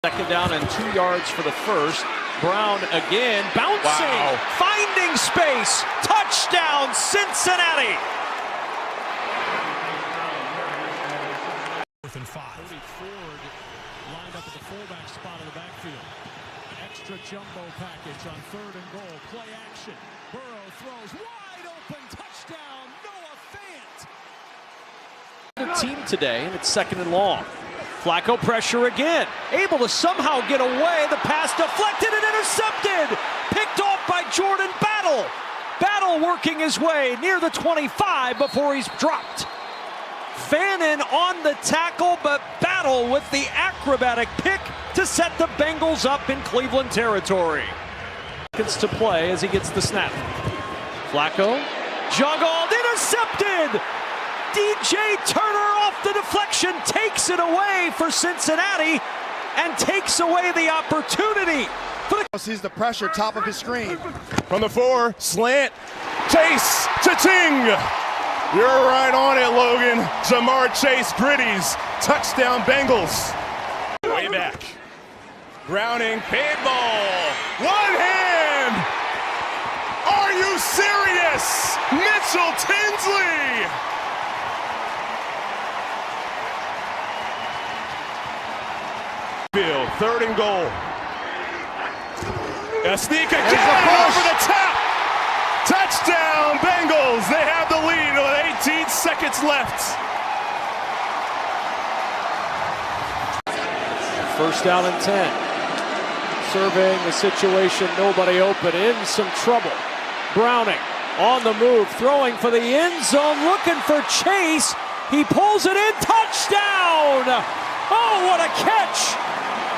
Second down and 2 yards for the first. Brown again, bouncing, finding space. Touchdown, Cincinnati. 4th and 5. Cody Ford lined up at the fullback spot in the backfield. Extra jumbo package on 3rd and goal. Play action. Burrow throws wide open. Touchdown, Noah Fant. The team today, and it's 2nd and long. Flacco pressure again, able to somehow get away. The pass deflected and intercepted. Picked off by Jordan Battle. Battle working his way near the 25 before he's dropped. Fannin on the tackle, but Battle with the acrobatic pick to set the Bengals up in Cleveland territory. Seconds to play as he gets the snap. Flacco, juggled, intercepted. DJ Turner off the deflection, takes it away for Cincinnati and takes away the opportunity. Sees the pressure, top of his screen. From the 4, slant, Chase, cha-ching! You're right on it, Logan. Jamar Chase, Gritties, touchdown Bengals. Way back. Browning, paid ball, one hand! Are you serious? Mitchell Tinsley! Field, 3rd and goal. A sneak again over the top. Touchdown, Bengals. They have the lead with 18 seconds left. 1st down and 10. Surveying the situation, nobody open, in some trouble. Browning on the move, throwing for the end zone, looking for Chase. He pulls it in, touchdown! Oh, what a catch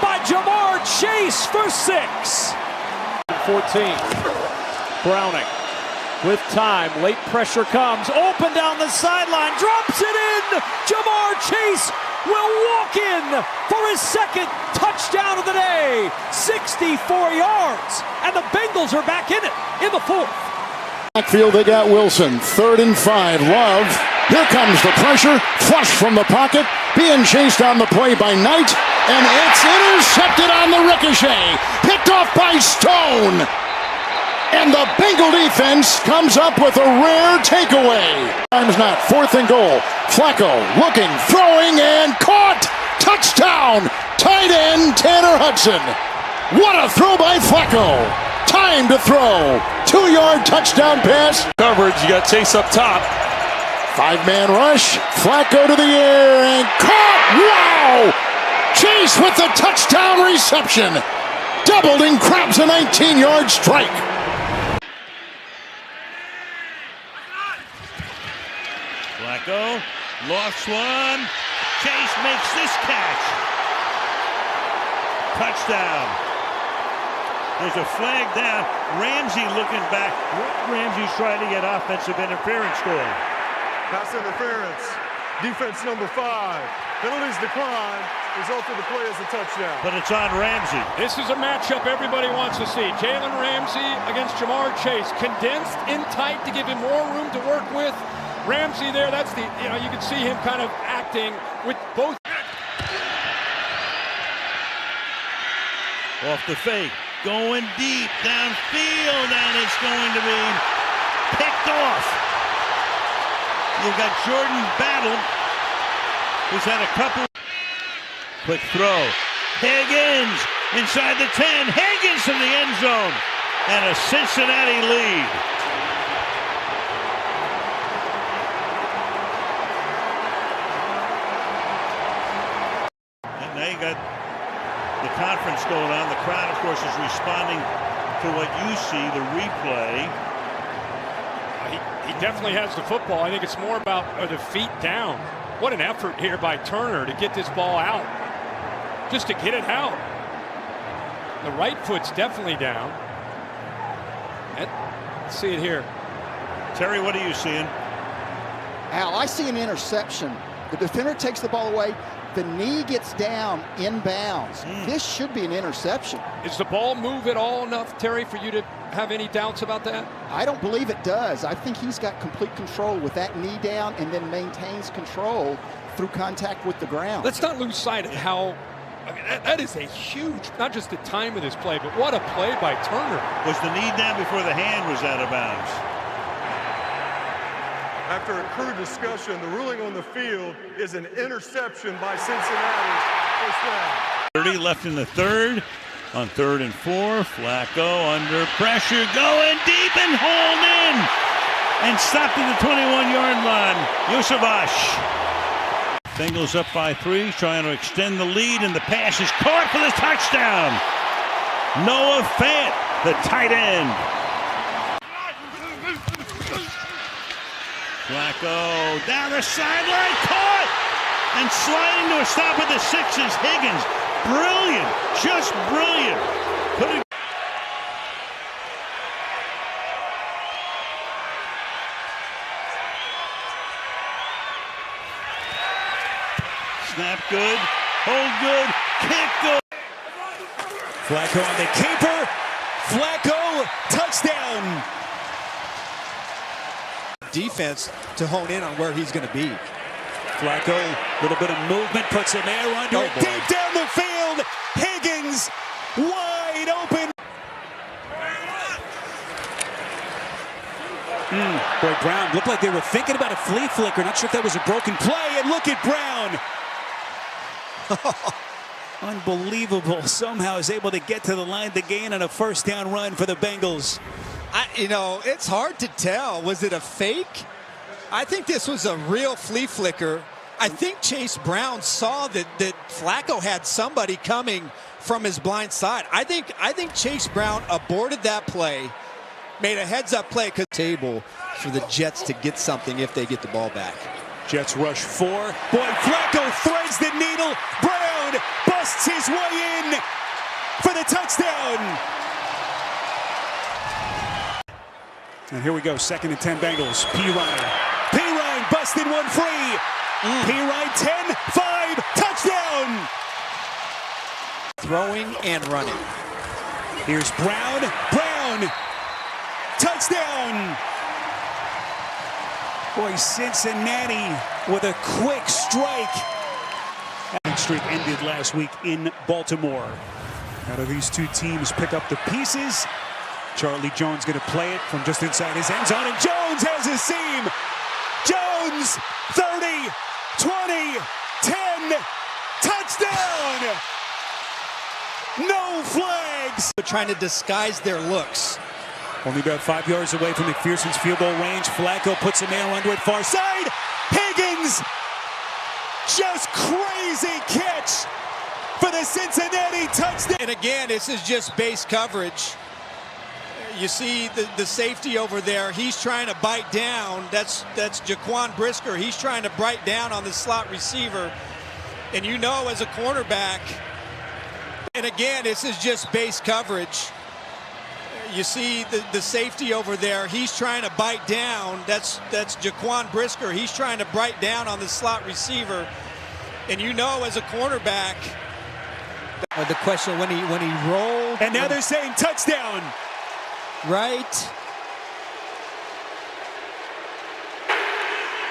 by Jamar Chase for 6. 14. Browning with time. Late pressure comes. Open down the sideline. Drops it in. Jamar Chase will walk in for his 2nd touchdown of the day. 64 yards. And the Bengals are back in it in the 4th. Backfield, they got Wilson. 3rd and 5. Love. Here comes the pressure. Flush from the pocket. Being chased on the play by Knight. And it's intercepted on the ricochet. Picked off by Stone. And the Bengal defense comes up with a rare takeaway. Time's not. 4th and goal. Flacco looking, throwing, and caught. Touchdown. Tight end Tanner Hudson. What a throw by Flacco. Time to throw. 2-yard touchdown pass. Coverage, you got Chase up top. 5-man rush. Flacco to the air and caught. Wow! Chase with the touchdown reception. Doubled and grabs a 19-yard strike. Flacco lost one. Chase makes this catch. Touchdown. There's a flag down. Ramsey looking back. Ramsey's trying to get offensive interference going. Pass interference. Defense number 5. Penalties decline. Result of the play is a touchdown. But it's on Ramsey. This is a matchup everybody wants to see. Jalen Ramsey against Jamar Chase. Condensed in tight to give him more room to work with. Ramsey there, that's the, you can see him kind of acting with both. Off the fake. Going deep downfield, and it's going to be picked off. You've got Jordan Battle, who's had a couple. Quick throw. Higgins inside the 10. Higgins in the end zone. And a Cincinnati lead. And now you got the conference going on. The crowd, of course, is responding to what you see, the replay. He definitely has the football. I think it's more about the feet down. What an effort here by Turner to get this ball out. Just to get it out. The right foot's definitely down. Let's see it here. Terry, what are you seeing? Al, I see an interception. The defender takes the ball away. The knee gets down inbounds. This should be an interception. Is the ball move at all enough, Terry, for you to have any doubts about that? I don't believe it does. I think he's got complete control with that knee down and then maintains control through contact with the ground. Let's not lose sight of how I mean, that is a huge, not just the time of this play, but what a play by Turner. Was the knee down before the hand was out of bounds? After a crew discussion, the ruling on the field is an interception by Cincinnati. First down. 30 left in the third. On 3rd and 4, Flacco under pressure, going deep and hauled in. And stopped at the 21-yard line. Yusuvash. Bengals up by 3, trying to extend the lead, and the pass is caught for the touchdown. Noah Fant, the tight end. Flacco down the sideline, caught! And sliding to a stop at the 6 is Higgins. Brilliant, just brilliant. Snap good, hold good, kick good. Flacco on the keeper. Flacco, touchdown. Defense to hone in on where he's going to be. Flacco, a little bit of movement, puts an air under it, deep down the field. Higgins, wide open. Boy, Brown looked like they were thinking about a flea flicker. Not sure if that was a broken play. And look at Brown. Unbelievable. Somehow is able to get to the line to gain on a first down run for the Bengals. It's hard to tell. Was it a fake? I think this was a real flea flicker. I think Chase Brown saw that Flacco had somebody coming from his blind side. I think Chase Brown aborted that play, made a heads-up play table for the Jets to get something if they get the ball back. Jets rush 4. Boy, Flacco threads the needle. Brown busts his way in for the touchdown. And here we go, 2nd and 10 Bengals. P-Ryan busted one free. P-Ryan 10, 5, touchdown. Throwing and running. Here's Brown, touchdown. Boy, Cincinnati with a quick strike. That streak ended last week in Baltimore. How do these two teams pick up the pieces? Charlie Jones going to play it from just inside his end zone, and Jones has a seam. Jones, 30, 20, 10, touchdown! No flags! They're trying to disguise their looks. Only about 5 yards away from McPherson's field goal range. Flacco puts an air under it, far side. Higgins, just crazy catch for the Cincinnati touchdown. And again, this is just base coverage. You see the safety over there. He's trying to bite down. That's Jaquan Brisker. He's trying to bite down on the slot receiver. And you know, as a cornerback, and again, this is just base coverage. You see the safety over there. He's trying to bite down. That's Jaquan Brisker. He's trying to bite down on the slot receiver. And you know, as a cornerback, the question when he rolled. And now they're saying touchdown. Right.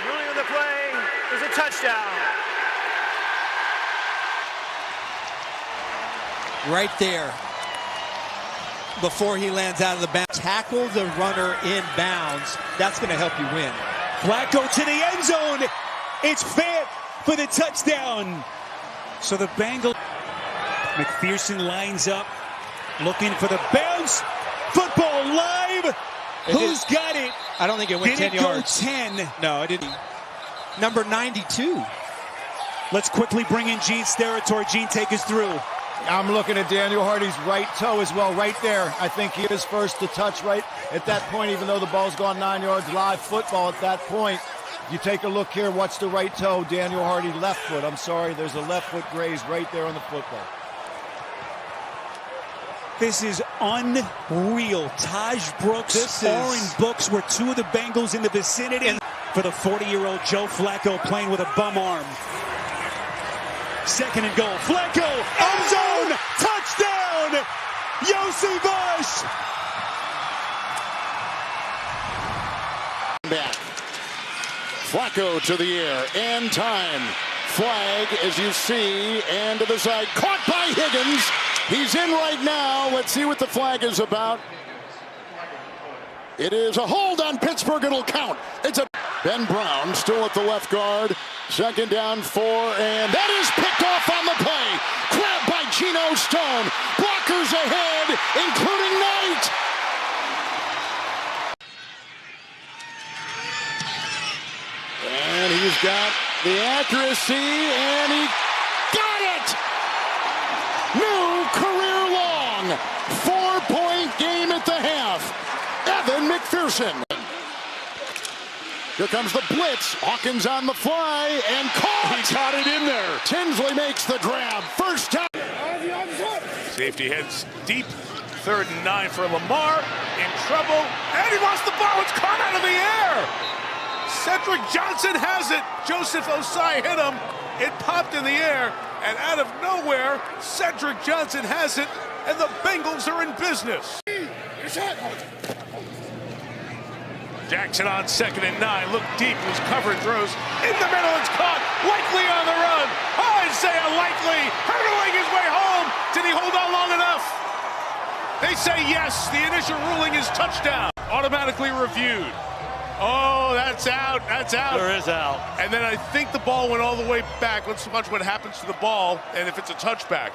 Ruling on the play is a touchdown. Right there. Before he lands out of the bounds. Tackle the runner in bounds. That's going to help you win. Flacco to the end zone. It's Fant for the touchdown. So the Bengals. McPherson lines up, looking for the bounce. Football live. Who's got it? I don't think it went 10 yards. Did it go 10? No, it didn't. Number 92. Let's quickly bring in Gene's territory. Gene, take us through. I'm looking at Daniel Hardy's right toe as well, right there. I think he is first to touch right at that point, even though the ball's gone 9 yards. Live football at that point. If you take a look here, what's the right toe? Daniel Hardy, left foot. I'm sorry, there's a left foot graze right there on the football. This is unreal. Taj Brooks, Oren Books were two of the Bengals in the vicinity for the 40-year-old Joe Flacco playing with a bum arm. 2nd and goal. Flacco, end zone, touchdown! Yusuvash! Back. Flacco to the air, and time. flag, as you see, and to the side, caught by Higgins. He's in right now. Let's see what the flag is about. It is a hold on Pittsburgh. It'll count. It's a Ben Brown still at the left guard. Second down, 4, and that is picked off on the play. Grabbed by Geno Stone. Blockers ahead, including Knight. And he's got the accuracy, and he got it! New career long 4-point game at the half. Evan McPherson. Here comes the blitz. Hawkins on the fly and caught. He caught it in there. Tinsley makes the grab. First down. Safety heads deep. 3rd and 9 for Lamar. In trouble. And he lost the ball. It's caught out of the air. Cedric Johnson has it. Joseph Osai hit him. It popped in the air. And out of nowhere, Cedric Johnson has it. And the Bengals are in business. Jackson on 2nd and 9. Look deep. Was covered. Throws in the middle. It's caught. Likely on the run. Isaiah Likely hurdling his way home. Did he hold on long enough? They say yes. The initial ruling is touchdown. Automatically reviewed. Oh, that's out. That's out. There is out. And then I think the ball went all the way back. Let's watch what happens to the ball and if it's a touchback.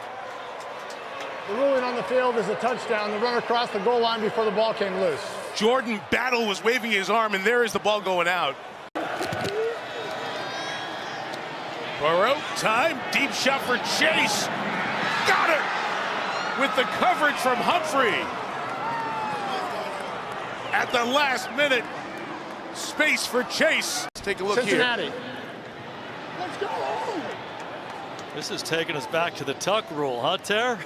The ruling on the field is a touchdown. The runner crossed the goal line before the ball came loose. Jordan Battle was waving his arm, and there is the ball going out. Burrow, time, deep shot for Chase. Got it! With the coverage from Humphrey. At the last minute, space for Chase. Let's take a look Cincinnati. here. Let's go! This is taking us back to the tuck rule, huh, Ter?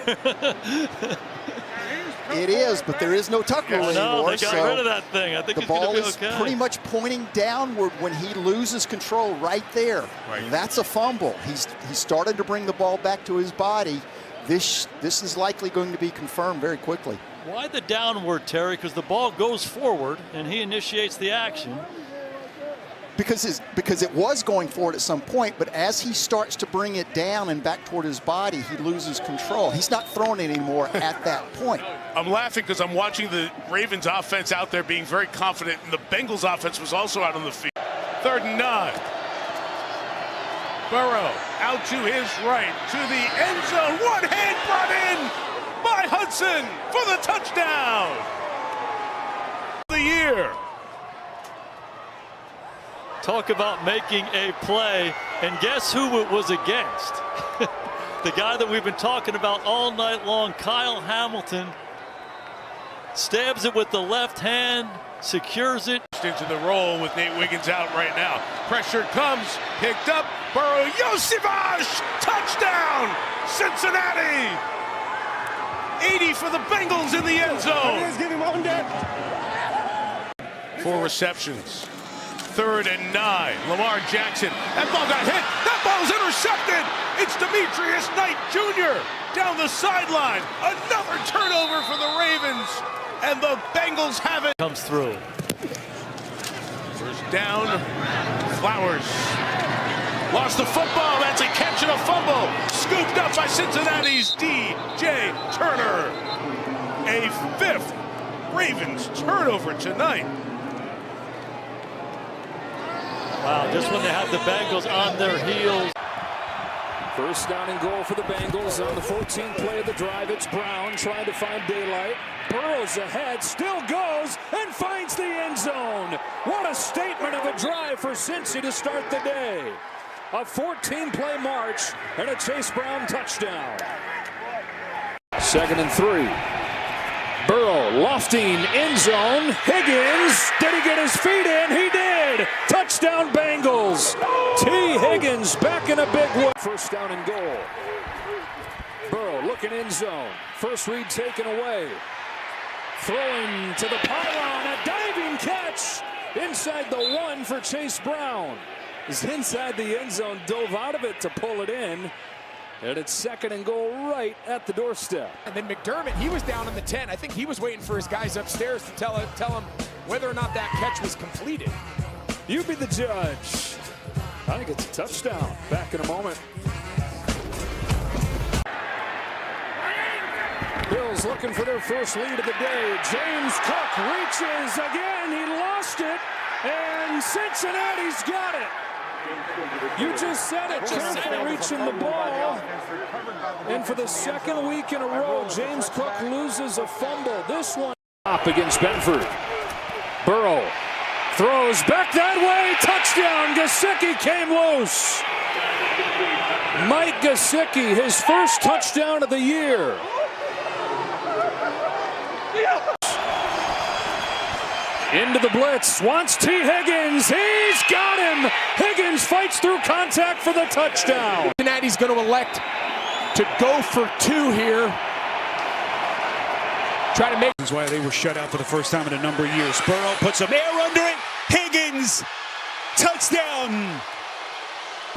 It is, but there is no tuck rule anymore. They got rid of that thing. I think the ball is pretty much pointing downward when he loses control right there. Right. That's a fumble. He started to bring the ball back to his body. This is likely going to be confirmed very quickly. Why the downward, Terry? Because the ball goes forward and he initiates the action. Because it was going forward at some point, but as he starts to bring it down and back toward his body, he loses control. He's not throwing it anymore at that point. I'm laughing because I'm watching the Ravens offense out there being very confident, and the Bengals offense was also out on the field. 3rd and 9. Burrow out to his right, to the end zone. One hand brought in by Hudson for the touchdown. The year. Talk about making a play, and guess who it was against? The guy that we've been talking about all night long, Kyle Hamilton. Stabs it with the left hand, secures it. Into the roll with Nate Wiggins out right now. Pressure comes, picked up, Burrow, Yosivash, touchdown, Cincinnati. 80 for the Bengals in the end zone. 4 receptions. 3rd and 9. Lamar Jackson. That ball got hit. That ball's intercepted. It's Demetrius Knight Jr. down the sideline. Another turnover for the Ravens. And the Bengals have it. Comes through. First down. Flowers. Lost the football. That's a catch and a fumble. Scooped up by Cincinnati's DJ Turner. A 5th Ravens turnover tonight. Wow, just when they have the Bengals on their heels. First down and goal for the Bengals on the 14th play of the drive. It's Brown trying to find daylight. Burrows ahead, still goes, and finds the end zone. What a statement of a drive for Cincy to start the day. A 14-play march and a Chase Brown touchdown. 2nd and 3. Burrow lofting end zone. Higgins, did he get his feet in? He did. Touchdown Bengals. T. Higgins back in a big way. First down and goal. Burrow looking end zone. First read taken away. Throwing to the pylon. A diving catch inside the 1 for Chase Brown. Is inside the end zone, dove out of it to pull it in. And it's 2nd and goal right at the doorstep. And then McDermott, he was down in the 10. I think he was waiting for his guys upstairs to tell him whether or not that catch was completed. You be the judge. I think it's a touchdown. Back in a moment. Bills looking for their first lead of the day. James Cook reaches again. He lost it, and Cincinnati's got it. You just said it. Careful reaching the ball. And for the second week in a row, James Cook loses a fumble. This one up against Benford. Burrow throws back that way. Touchdown. Gesicki came loose. Mike Gesicki, his first touchdown of the year. Into the blitz, wants T. Higgins, he's got him! Higgins fights through contact for the touchdown. Cincinnati's going to elect to go for two here. Try to make... That's why they were shut out for the first time in a number of years. Burrow puts some air under it. Higgins, touchdown!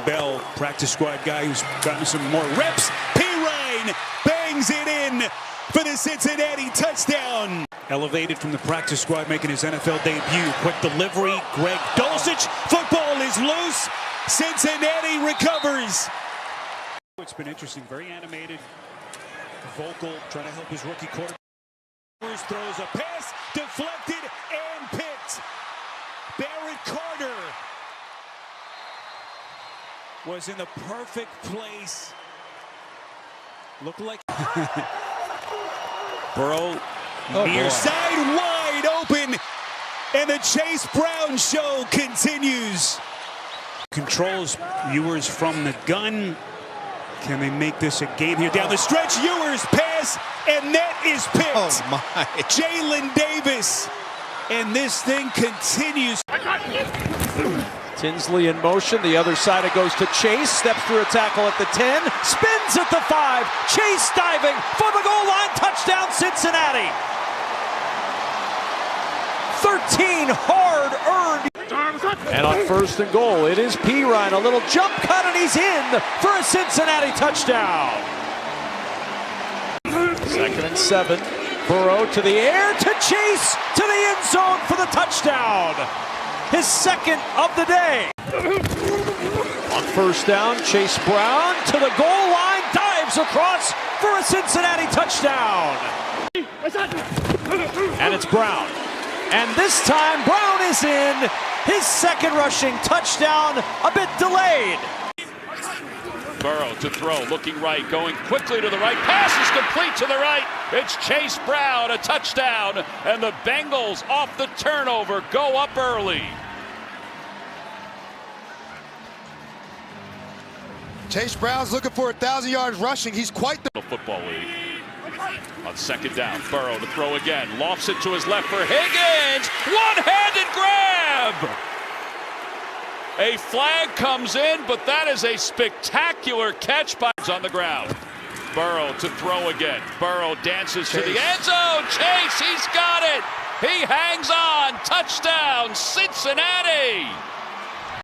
Bell, practice squad guy who's gotten some more reps. Pirine bangs it in for the Cincinnati touchdown. Elevated from the practice squad, making his NFL debut. Quick delivery, Greg Dulcich. Football is loose. Cincinnati recovers. It's been interesting, very animated, vocal, trying to help his rookie quarterback. Throws a pass, deflected and picked. Barrett Carter was in the perfect place. Looked like Burrow near side wide open, and the Chase Brown show continues. Controls Ewers from the gun. Can they make this a game here down the stretch? Ewers pass, and net is picked. Oh my! Jalen Davis, and this thing continues. Tinsley in motion, the other side it goes to Chase, steps through a tackle at the 10, spins at the 5, Chase diving for the goal line, touchdown Cincinnati. 13 hard-earned. And on first and goal, it is Pirine, a little jump cut, and he's in for a Cincinnati touchdown. 2nd and 7, Burrow to the air, to Chase, to the end zone for the touchdown. His second of the day. On first down, Chase Brown to the goal line, dives across for a Cincinnati touchdown. And it's Brown. And this time, Brown is in. His second rushing touchdown, a bit delayed. Burrow to throw, looking right, going quickly to the right. Pass is complete to the right. It's Chase Brown, a touchdown. And the Bengals off the turnover go up early. Chase Brown's looking for 1,000 yards rushing. He's quite the football league. On second down, Burrow to throw again. Lofts it to his left for Higgins. One-handed grab. A flag comes in, but that is a spectacular catch by on the ground. Burrow to throw again. Burrow dances to the end zone. Chase, he's got it. He hangs on. Touchdown, Cincinnati.